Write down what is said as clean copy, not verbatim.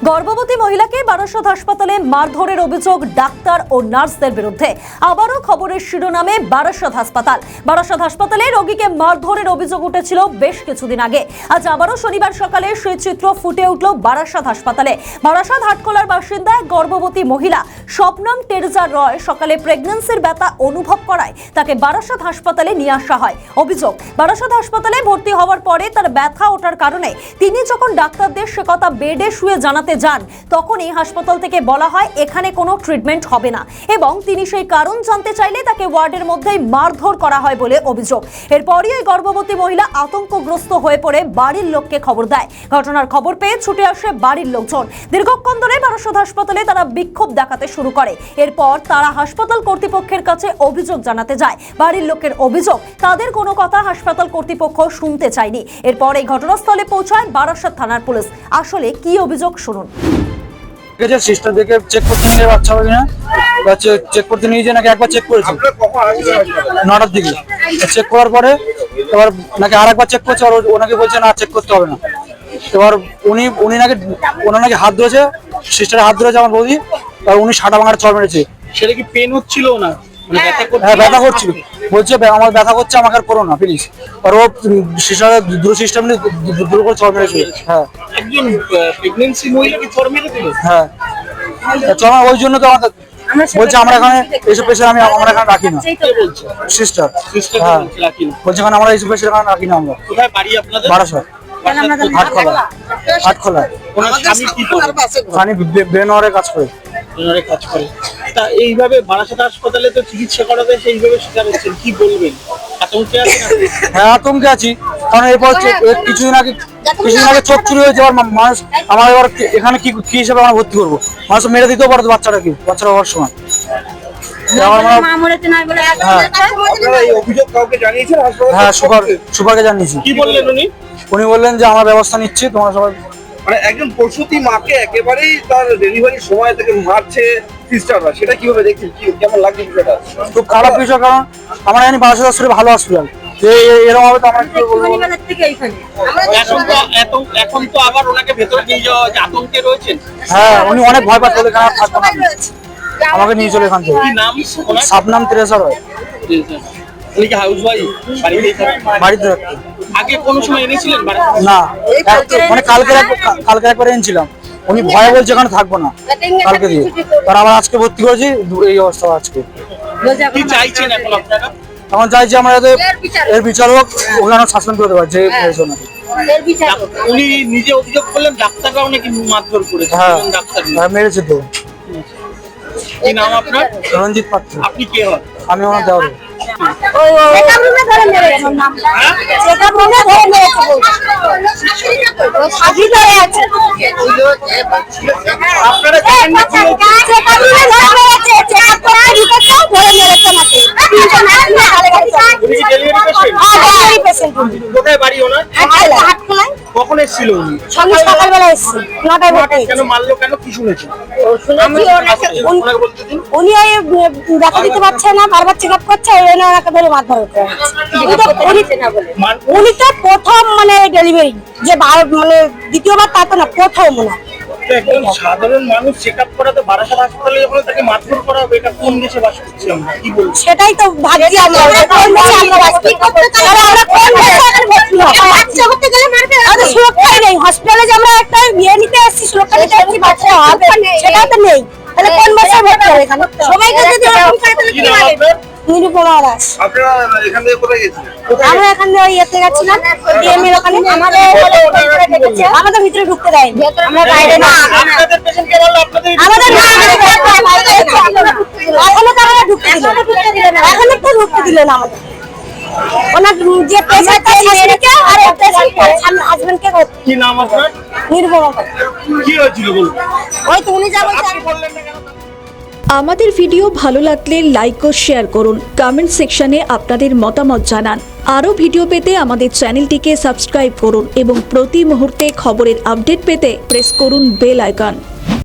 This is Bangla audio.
গর্ভবতী মহিলাকে বারাসত হাসপাতালে মারধরের অভিযোগ ডাক্তার ও নার্সদের বিরুদ্ধে। আবারও খবরের শিরোনামে বারাসত হাসপাতালে রোগীকে মারধরের অভিযোগ উঠেছিল বেশ কিছুদিন আগে। আজ আবারও শনিবার সকালে সেই চিত্র ফুটে উঠল বারাসত হাসপাতালে। বারাসত হাটখোলার বাসিন্দা এক গর্ভবতী মহিলা স্বপ্নম টেরেজা রয় সকালে প্রেগন্যান্সির ব্যথা অনুভব করায় তাকে বারাসত হাসপাতালে নিয়ে আসা হয়। অভিযোগ, বারাসত হাসপাতালে ভর্তি হওয়ার পরে তার ব্যথা ওঠার কারণে তিনি যখন ডাক্তারদের সে কথা বেডে শুয়ে জানাতে যান তখনই হাসপাতাল থেকে বলা হয় এখানে কোনো ট্রিটমেন্ট হবে না এবং তিনি সেই কারণ জানতে চাইলে তাকে ওয়ার্ডের মধ্যেই মারধর করা হয় বলে অভিযোগ। এরপরই ওই গর্ভবতী মহিলা আতঙ্কগ্রস্ত হয়ে পড়ে বাড়ির লোককে খবর দেয়। ঘটনার খবর পেয়ে ছুটে আসে বাড়ির লোকজন। দীর্ঘক্ষণ ধরে বারাসত হাসপাতালে তারা বিক্ষোভ দেখাতে শুরু করে। এরপর তারা হাসপাতাল কর্তৃপক্ষের কাছে অভিযোগ জানাতে যায়। বাড়ির লোকের অভিযোগ, তাদের কোনো কথা হাসপাতাল কর্তৃপক্ষ শুনতে চায়নি। এরপর এই ঘটনাস্থলে পৌঁছায় বারাসত থানার পুলিশ। আসলে কি অভিযোগ শুনুন। সিস্টার দেখে চেক করতে নিয়ে বাচ্চা হবে না, চেক করতে নিয়ে যে নাকি একবার চেক করেছে 9টার দিকে। চেক করার পরে এবার নাকি আরেকবার চেক করছে, আর ওনাকে বলছে না চেক করতে হবে না। এবার ওনার নাকি হাত ধরেছে, সিস্টারের হাত ধরেছে আমার বৌদি, আর উনি সাটা ভাঙার চড় মেরেছে। সেটা কি পেন হচ্ছিল না? হ্যাঁ, ব্যথা করছিল, বলছে আমার ব্যথা করছে, আমাকে আর করো না প্লিজ। আর ও সিস্টারের দ্রুত সিস্টেম দ্রুত করে চড় মেরেছে। হ্যাঁ, একজন প্রেগন্যান্সি মহিলাকে চড় মেরে দিল। হ্যাঁ, চড় ওই জন্য তো আমাদের বলছে আমরা এখানে এইসব পেশেন্ট আমরা এখানে রাখি না। সিস্টার হ্যাঁ বলছে এখানে আমরা এইসব পেশেন্ট এখানে রাখি না। আমরা কোথায় বাড়ি আপনাদের? বারাসত হাটখোলা। ওনার স্বামী কি করে? স্বামী বেনওয়ারের কাজ করে। কাজ করে। তা এইভাবে বারাসত হাসপাতালে তো চিকিৎসা করাতে সেইভাবে শিকার হচ্ছেন, কি বলবেন? আতঙ্কে আছেন? হ্যাঁ, আতঙ্কে আছি, কারণ এরপর কিছুদিন আগে চোখ চুরি হয়েছে। এবার মানুষ আমার এবার এখানে কি হিসেবে আমরা ভর্তি করবো? মানুষ মেরে দিতেও পারতো বাচ্চারা হওয়ার সময়। হ্যাঁ, সুপারকে জানিয়েছি। কি বললেন উনি? উনি বললেন যে আমরা ব্যবস্থা নিচ্ছি, তোমরা সবাই। মানে একজন প্রসূতি মাকে একেবারেই তার ডেলিভারির সময় থেকে মারছে সিস্টাররা, সেটা কিভাবে দেখছেন? কেমন লাগছে বিষয়টা? খুব খারাপ বিষয়, কারণ আমরা জানি বারাসত হসপিটাল ভালো হসপিটাল, এরকম হবে তো আমরা কি বলবো? এখন তো আবার ওনাকে ভেতরে নিয়ে যাওয়া আতঙ্কে রয়েছেন। হ্যাঁ, উনি অনেক ভয় পাচ্ছে, এখানে থাকবো না, আমাকে নিয়ে চলে এখান থেকে। কি নাম? স্বপ্নম টেরেজা রয়। উনি কি হাউসওয়াইফ? বাড়িতে থাকতো। আগে কোন সময় এনেছিলেন? না, মানে কালকে একবার এনেছিলাম। উনি ভয় বলছে এখানে থাকবো না কালকে দিয়ে, কারণ আমরা আজকে ভর্তি করেছি এই অবস্থা। আজকে কি চাইছেন এখন আপনারা? এখন চাইছি আমরা যাতে এর বিচার হোক, ওখানে শাসন করতে পারছে। উনি নিজে অভিযোগ করলেন ডাক্তাররাও নাকি মারধর করেছে। হ্যাঁ, মেরেছে তো। কি নাম আপনার? রঞ্জিত পাত্র। আপনি কে হন? আমি ওনার দেওয়ার। কোথায় বাড়ি ওনার? কখন এসেছিল উনি? সকালবেলা এসেছে 9টায়। কেন মারলো? কেন কি শুনেছেন? উনি দেখা দিতে পারছে না, বারবার চেক আপ করছে, ওনাকে ধরে মারধর করতে। উনি তো প্রথম মানে ডেলিভারি, যে মানে দ্বিতীয়বার তা তো না, প্রথম না। একজন সাধারণ মানুষ চেক আপ করাতে বারাসত হাসপাতালে যখন তাকে মারধর করা হবে, এটা কোন দেশে বাস করছি আমরা? কি বলবো? সেটাই তো ভাবছি আমরা, সুরক্ষাই নেই হসপিটালে। যে আমরা একটা বিয়ে নিতে এসেছি, সুরক্ষা নিতে এসেছি, বাচ্চা হবে সেটাও তো নেই। তাহলে কোন বাসায় ভর্তি হবে? এখানে সবাইকে যদি এরকম করে তাহলে কি হবে? নিরুপমা দাস। আপনারা এখান থেকে কোথায় গেছিলেন? আমরা এখান থেকে ওই ইয়েতে গেছিলাম, ডিএমএর ওখানে। আমাদের ভিতরে ঢুকতে দেয়নি, আমরা বাইরে না। আপনাদের পেশেন্টকে বললো আপনাদের আমাদের না, এখনো তো আমরা ঢুকতে দিল না, এখনো তো ঢুকতে দিল না আমাদের। ওনার যে পেশেন্ট শাশুড়িকে আর হাজবেন্ডকে। কি নাম আপনার? নিরুপমা। কি হয়েছিল বলুন? ওই তো উনি যা বলছেন। আপনি বললেন না কেন? আমাদের ভিডিও ভালো লাগলে লাইক ও শেয়ার করুন, কমেন্ট সেকশনে আপনাদের মতামত জানান। আরও ভিডিও পেতে আমাদের চ্যানেলটিকে সাবস্ক্রাইব করুন এবং প্রতি মুহূর্তে খবরের আপডেট পেতে প্রেস করুন বেল আইকন।